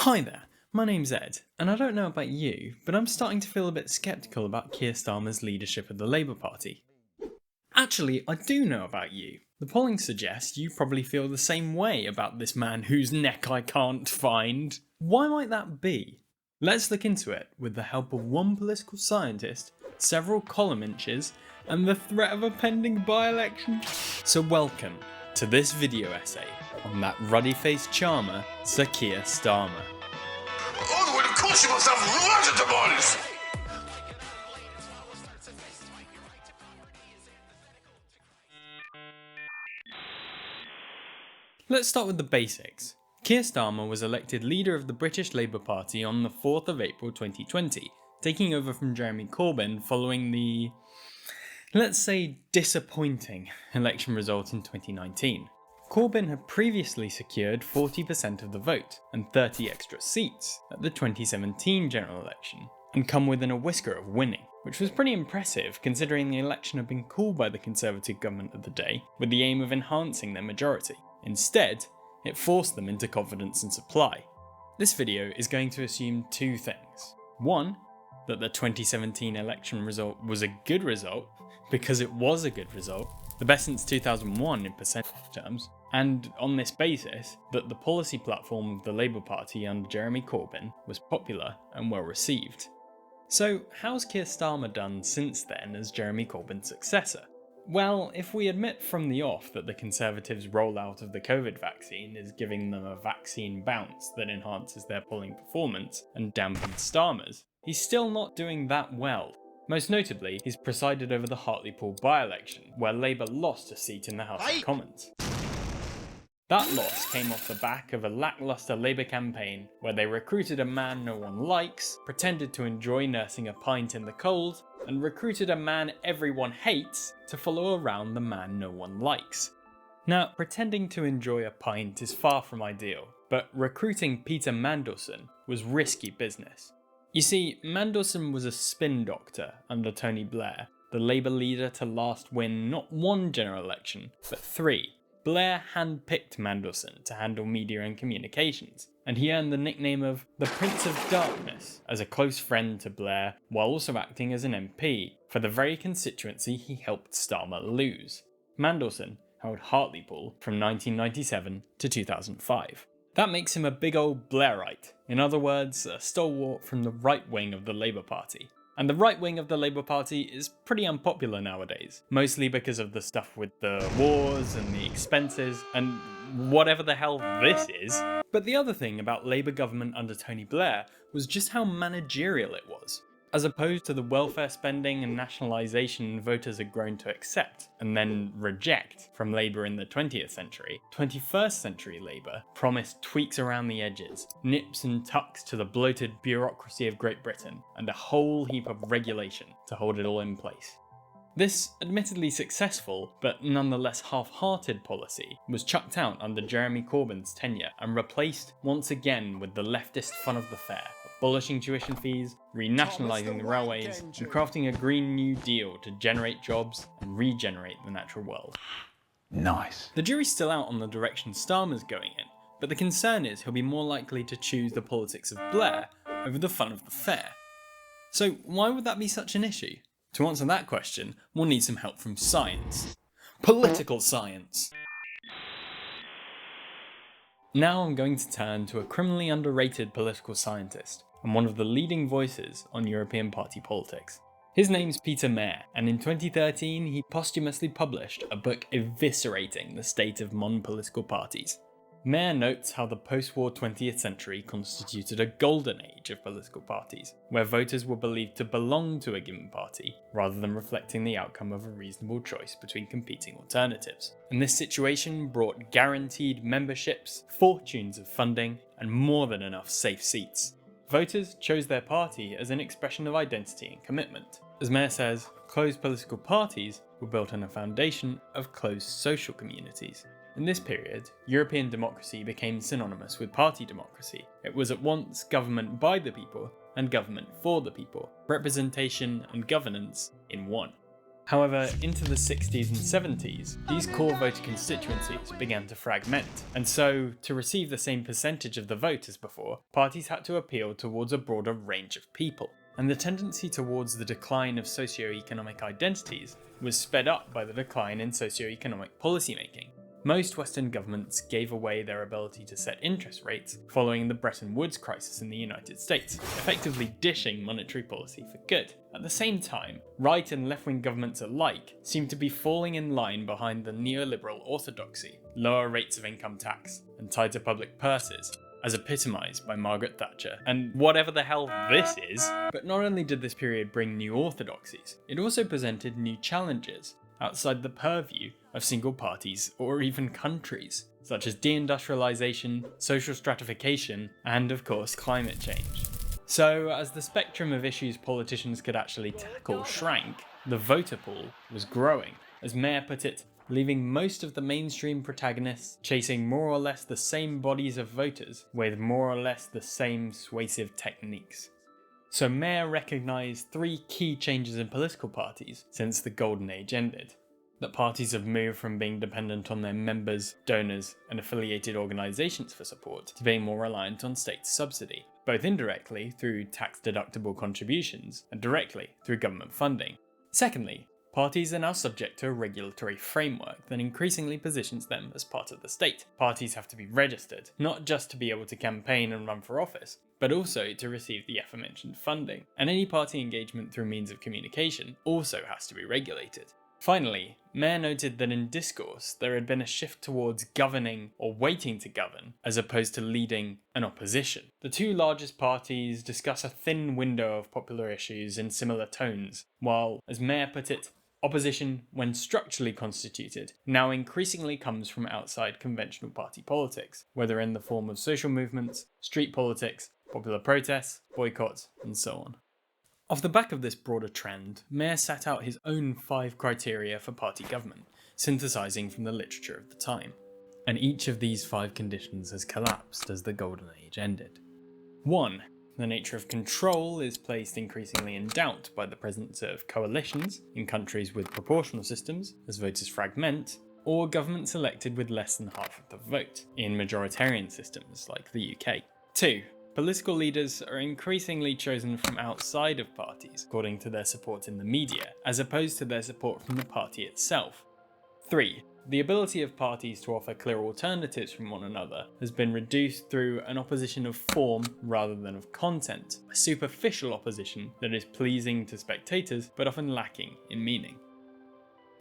Hi there, my name's Ed, and I don't know about you, but I'm starting to feel a bit sceptical about Keir Starmer's leadership of the Labour Party. Actually, I do know about you. The polling suggests you probably feel the same way about this man whose neck I can't find. Why might that be? Let's look into it with the help of one political scientist, several column inches, and the threat of a pending by-election. So welcome to this video essay on that ruddy-faced charmer, Sir Keir Starmer. Oh, well, of course you must have loads of demands! Let's start with the basics. Keir Starmer was elected leader of the British Labour Party on the 4th of April 2020, taking over from Jeremy Corbyn following the, let's say, disappointing election result in 2019. Corbyn had previously secured 40% of the vote and 30 extra seats at the 2017 general election, and come within a whisker of winning, which was pretty impressive considering the election had been called by the Conservative government of the day with the aim of enhancing their majority. Instead, it forced them into confidence and supply. This video is going to assume two things. One, that the 2017 election result was a good result, because it was a good result, the best since 2001 in percentage terms, and on this basis, that the policy platform of the Labour Party under Jeremy Corbyn was popular and well received. So how's Keir Starmer done since then as Jeremy Corbyn's successor? Well, if we admit from the off that the Conservatives' rollout of the COVID vaccine is giving them a vaccine bounce that enhances their polling performance and dampens Starmer's, he's still not doing that well. Most notably, he's presided over the Hartlepool by-election, where Labour lost a seat in the House of Commons. That loss came off the back of a lacklustre Labour campaign where they recruited a man no one likes, pretended to enjoy nursing a pint in the cold, and recruited a man everyone hates to follow around the man no one likes. Now, pretending to enjoy a pint is far from ideal, but recruiting Peter Mandelson was risky business. You see, Mandelson was a spin doctor under Tony Blair, the Labour leader to last win not one general election, but three. Blair handpicked Mandelson to handle media and communications, and he earned the nickname of the Prince of Darkness as a close friend to Blair while also acting as an MP for the very constituency he helped Starmer lose. Mandelson held Hartlepool from 1997 to 2005. That makes him a big old Blairite, in other words, a stalwart from the right wing of the Labour Party. And the right wing of the Labour Party is pretty unpopular nowadays, mostly because of the stuff with the wars and the expenses and whatever the hell this is. But the other thing about Labour government under Tony Blair was just how managerial it was. As opposed to the welfare spending and nationalisation voters had grown to accept and then reject from Labour in the 20th century, 21st century Labour promised tweaks around the edges, nips and tucks to the bloated bureaucracy of Great Britain, and a whole heap of regulation to hold it all in place. This admittedly successful, but nonetheless half-hearted policy was chucked out under Jeremy Corbyn's tenure and replaced once again with the leftist fun of the fair, abolishing tuition fees, renationalising the railways, and crafting a Green New Deal to generate jobs and regenerate the natural world. Nice. The jury's still out on the direction Starmer's going in, but the concern is he'll be more likely to choose the politics of Blair over the fun of the fair. So why would that be such an issue? To answer that question, we'll need some help from science. Political science. Now I'm going to turn to a criminally underrated political scientist and one of the leading voices on European party politics. His name's Peter Mair, and in 2013 he posthumously published a book eviscerating the state of modern political parties. Mair notes how the post-war 20th century constituted a golden age of political parties, where voters were believed to belong to a given party, rather than reflecting the outcome of a reasonable choice between competing alternatives. And this situation brought guaranteed memberships, fortunes of funding, and more than enough safe seats. Voters chose their party as an expression of identity and commitment. As Mair says, closed political parties were built on a foundation of closed social communities. In this period, European democracy became synonymous with party democracy. It was at once government by the people and government for the people, representation and governance in one. However, into the 60s and 70s, these core voter constituencies began to fragment, and so, to receive the same percentage of the vote as before, parties had to appeal towards a broader range of people. And the tendency towards the decline of socio-economic identities was sped up by the decline in socio-economic policymaking. Most Western governments gave away their ability to set interest rates following the Bretton Woods crisis in the United States, effectively dishing monetary policy for good. At the same time, right and left-wing governments alike seemed to be falling in line behind the neoliberal orthodoxy, lower rates of income tax, and tighter public purses, as epitomised by Margaret Thatcher, and whatever the hell this is. But not only did this period bring new orthodoxies, it also presented new challenges outside the purview of single parties or even countries, such as deindustrialisation, social stratification, and of course climate change. So as the spectrum of issues politicians could actually tackle shrank, the voter pool was growing. As Mair put it, leaving most of the mainstream protagonists chasing more or less the same bodies of voters with more or less the same suasive techniques. So Mair recognised three key changes in political parties since the Golden Age ended. That parties have moved from being dependent on their members, donors, and affiliated organisations for support to being more reliant on state subsidy, both indirectly through tax-deductible contributions and directly through government funding. Secondly, parties are now subject to a regulatory framework that increasingly positions them as part of the state. Parties have to be registered, not just to be able to campaign and run for office, but also to receive the aforementioned funding. And any party engagement through means of communication also has to be regulated. Finally, Mair noted that in discourse there had been a shift towards governing or waiting to govern, as opposed to leading an opposition. The two largest parties discuss a thin window of popular issues in similar tones, while, as Mair put it, opposition, when structurally constituted, now increasingly comes from outside conventional party politics, whether in the form of social movements, street politics, popular protests, boycotts, and so on. Off the back of this broader trend, Mair set out his own 5 criteria for party government, synthesising from the literature of the time. And each of these 5 conditions has collapsed as the Golden Age ended. 1. The nature of control is placed increasingly in doubt by the presence of coalitions in countries with proportional systems, as voters fragment, or governments elected with less than half of the vote, in majoritarian systems like the UK. 2. Political leaders are increasingly chosen from outside of parties, according to their support in the media, as opposed to their support from the party itself. 3. The ability of parties to offer clear alternatives from one another has been reduced through an opposition of form rather than of content, a superficial opposition that is pleasing to spectators but often lacking in meaning.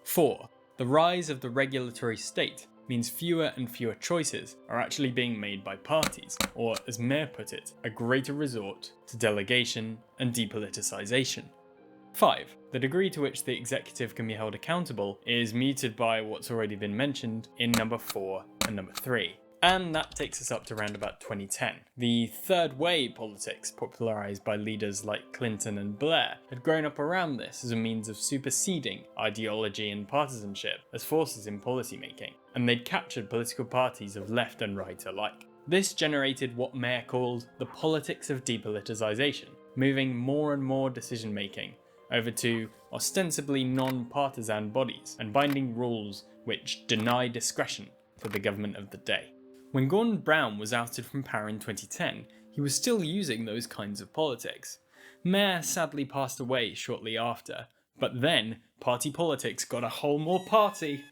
4. The rise of the regulatory state means fewer and fewer choices are actually being made by parties, or, as Mair put it, a greater resort to delegation and depoliticisation. 5. The degree to which the executive can be held accountable is muted by what's already been mentioned in number 4 and number 3. And that takes us up to around about 2010. The third way politics, popularised by leaders like Clinton and Blair, had grown up around this as a means of superseding ideology and partisanship as forces in policymaking, and they'd captured political parties of left and right alike. This generated what Mair called the politics of depoliticisation, moving more and more decision-making over to ostensibly non-partisan bodies and binding rules which deny discretion to the government of the day. When Gordon Brown was ousted from power in 2010, he was still using those kinds of politics. Mair sadly passed away shortly after, but then party politics got a whole more party.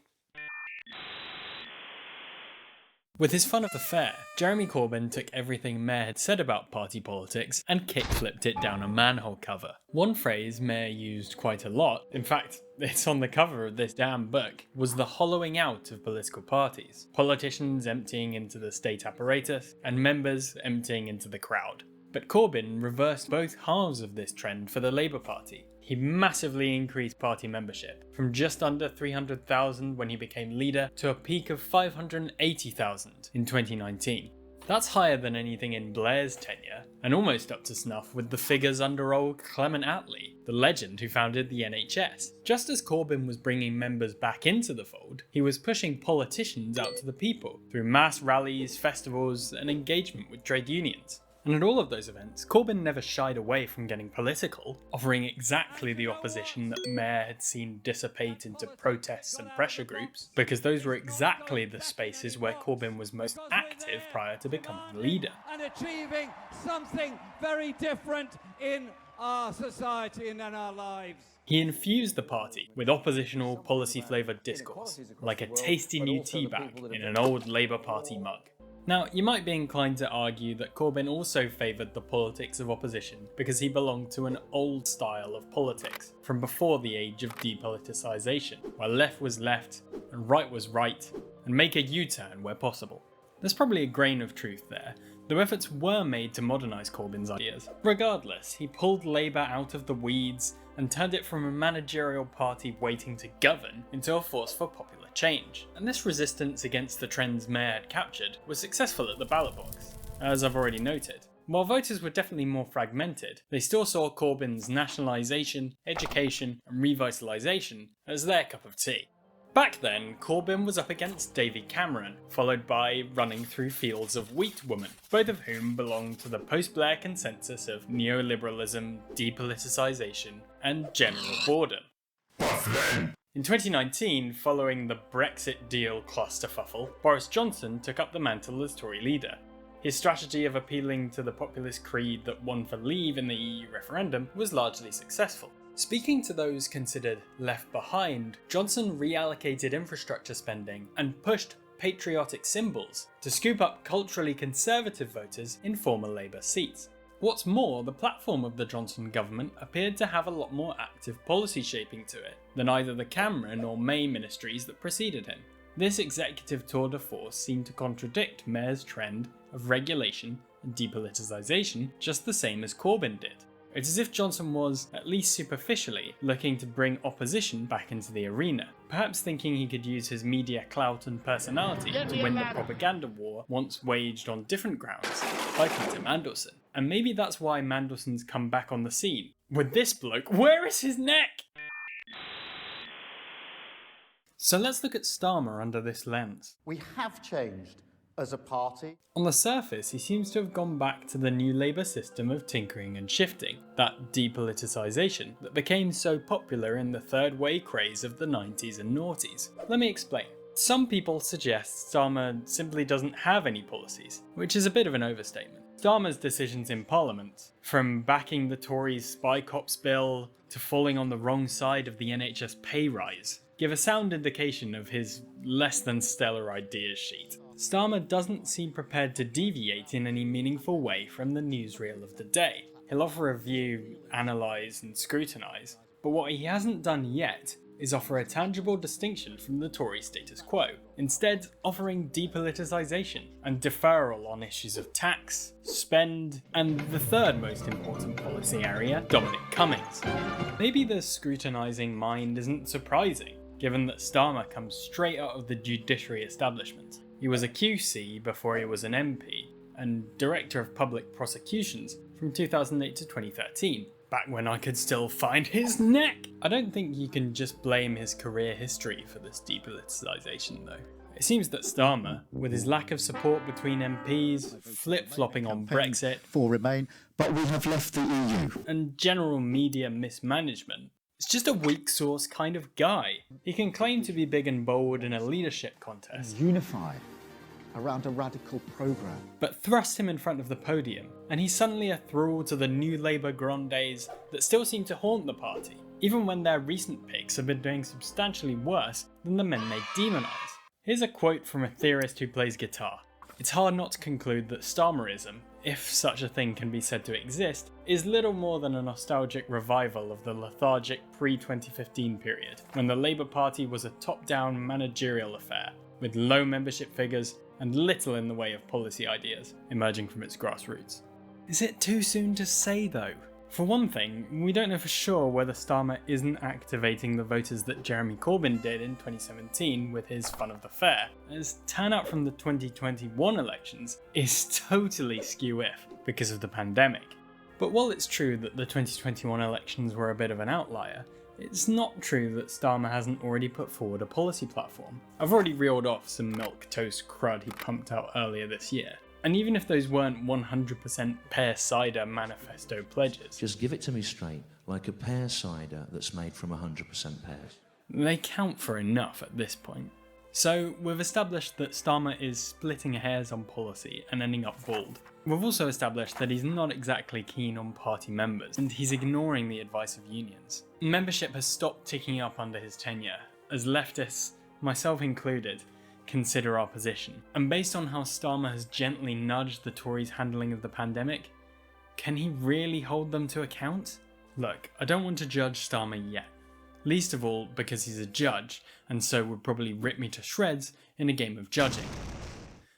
With his fun of the fair, Jeremy Corbyn took everything Mair had said about party politics and kick-flipped it down a manhole cover. One phrase Mair used quite a lot, in fact, it's on the cover of this damn book, was the hollowing out of political parties. Politicians emptying into the state apparatus, and members emptying into the crowd. But Corbyn reversed both halves of this trend for the Labour Party. He massively increased party membership, from just under 300,000 when he became leader to a peak of 580,000 in 2019. That's higher than anything in Blair's tenure, and almost up to snuff with the figures under old Clement Attlee, the legend who founded the NHS. Just as Corbyn was bringing members back into the fold, he was pushing politicians out to the people through mass rallies, festivals, and engagement with trade unions. And at all of those events, Corbyn never shied away from getting political, offering exactly the opposition that Mair had seen dissipate into protests and pressure groups, because those were exactly the spaces where Corbyn was most active prior to becoming leader. And achieving something very different in our society and in our lives. He infused the party with oppositional, policy-flavoured discourse, like a tasty new tea bag in an old Labour Party mug. Now, you might be inclined to argue that Corbyn also favoured the politics of opposition because he belonged to an old style of politics, from before the age of depoliticisation, where left was left and right was right, and make a U-turn where possible. There's probably a grain of truth there, though efforts were made to modernise Corbyn's ideas. Regardless, he pulled Labour out of the weeds and turned it from a managerial party waiting to govern into a force for popular change. And this resistance against the trends Mair had captured was successful at the ballot box, as I've already noted. While voters were definitely more fragmented, they still saw Corbyn's nationalisation, education and revitalisation as their cup of tea. Back then, Corbyn was up against David Cameron, followed by Running Through Fields of Wheat Woman, both of whom belonged to the post-Blair consensus of neoliberalism, depoliticisation and general boredom. In 2019, following the Brexit deal clusterfuffle, Boris Johnson took up the mantle as Tory leader. His strategy of appealing to the populist creed that won for leave in the EU referendum was largely successful. Speaking to those considered left behind, Johnson reallocated infrastructure spending and pushed patriotic symbols to scoop up culturally conservative voters in former Labour seats. What's more, the platform of the Johnson government appeared to have a lot more active policy shaping to it than either the Cameron or May ministries that preceded him. This executive tour de force seemed to contradict Mair's trend of regulation and depoliticisation just the same as Corbyn did. It's as if Johnson was, at least superficially, looking to bring opposition back into the arena, perhaps thinking he could use his media clout and personality to win the propaganda war once waged on different grounds by Peter Mandelson. And maybe that's why Mandelson's come back on the scene. With this bloke, where is his neck? So let's look at Starmer under this lens. We have changed as a party. On the surface, he seems to have gone back to the new Labour system of tinkering and shifting, that depoliticisation that became so popular in the third way craze of the 90s and noughties. Let me explain. Some people suggest Starmer simply doesn't have any policies, which is a bit of an overstatement. Starmer's decisions in Parliament, from backing the Tories' Spy Cops bill to falling on the wrong side of the NHS pay rise, give a sound indication of his less than stellar ideas sheet. Starmer doesn't seem prepared to deviate in any meaningful way from the newsreel of the day. He'll offer a view, analyse and scrutinise, but what he hasn't done yet is offer a tangible distinction from the Tory status quo, instead offering depoliticisation and deferral on issues of tax, spend, and the third most important policy area, Dominic Cummings. Maybe the scrutinising mind isn't surprising, given that Starmer comes straight out of the judiciary establishment. He was a QC before he was an MP, and Director of Public Prosecutions from 2008 to 2013, back when I could still find his neck! I don't think you can just blame his career history for this depoliticisation though. It seems that Starmer, with his lack of support between MPs, flip-flopping on Brexit, For Remain, but we have left the EU. and general media mismanagement, is just a weak sauce kind of guy. He can claim to be big and bold in a leadership contest, Unified around a radical programme. but thrust him in front of the podium, and he's suddenly a thrall to the new Labour grandees that still seem to haunt the party, even when their recent picks have been doing substantially worse than the men they demonise. Here's a quote from a theorist who plays guitar. It's hard not to conclude that Starmerism, if such a thing can be said to exist, is little more than a nostalgic revival of the lethargic pre-2015 period, when the Labour Party was a top-down managerial affair, with low membership figures and little in the way of policy ideas emerging from its grassroots. Is it too soon to say though? For one thing, we don't know for sure whether Starmer isn't activating the voters that Jeremy Corbyn did in 2017 with his fun of the fair, as turnout from the 2021 elections is totally skew-if because of the pandemic. But while it's true that the 2021 elections were a bit of an outlier, it's not true that Starmer hasn't already put forward a policy platform. I've already reeled off some milk toast crud he pumped out earlier this year. And even if those weren't 100% pear cider manifesto pledges, Just give it to me straight, like a pear cider that's made from 100% pears. they count for enough at this point. So we've established that Starmer is splitting hairs on policy and ending up bald. We've also established that he's not exactly keen on party members, and he's ignoring the advice of unions. Membership has stopped ticking up under his tenure, as leftists, myself included, consider our position. And based on how Starmer has gently nudged the Tories' handling of the pandemic, can he really hold them to account? Look, I don't want to judge Starmer yet. Least of all because he's a judge, and so would probably rip me to shreds in a game of judging.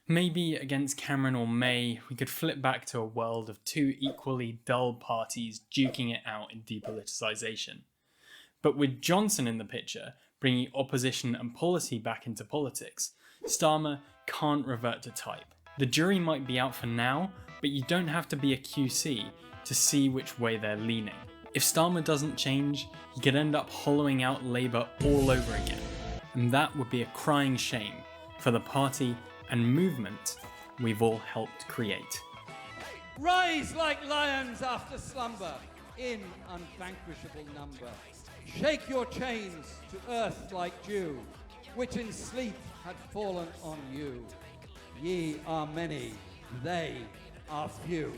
Maybe against Cameron or May, we could flip back to a world of two equally dull parties duking it out in depoliticisation. But with Johnson in the picture, bringing opposition and policy back into politics, Starmer can't revert to type. The jury might be out for now, but you don't have to be a QC to see which way they're leaning. If Starmer doesn't change, he could end up hollowing out Labour all over again, and that would be a crying shame for the party and movement we've all helped create. Rise like lions after slumber, in unvanquishable number. Shake your chains to earth like dew, which in sleep had fallen on you. Ye are many, they are few.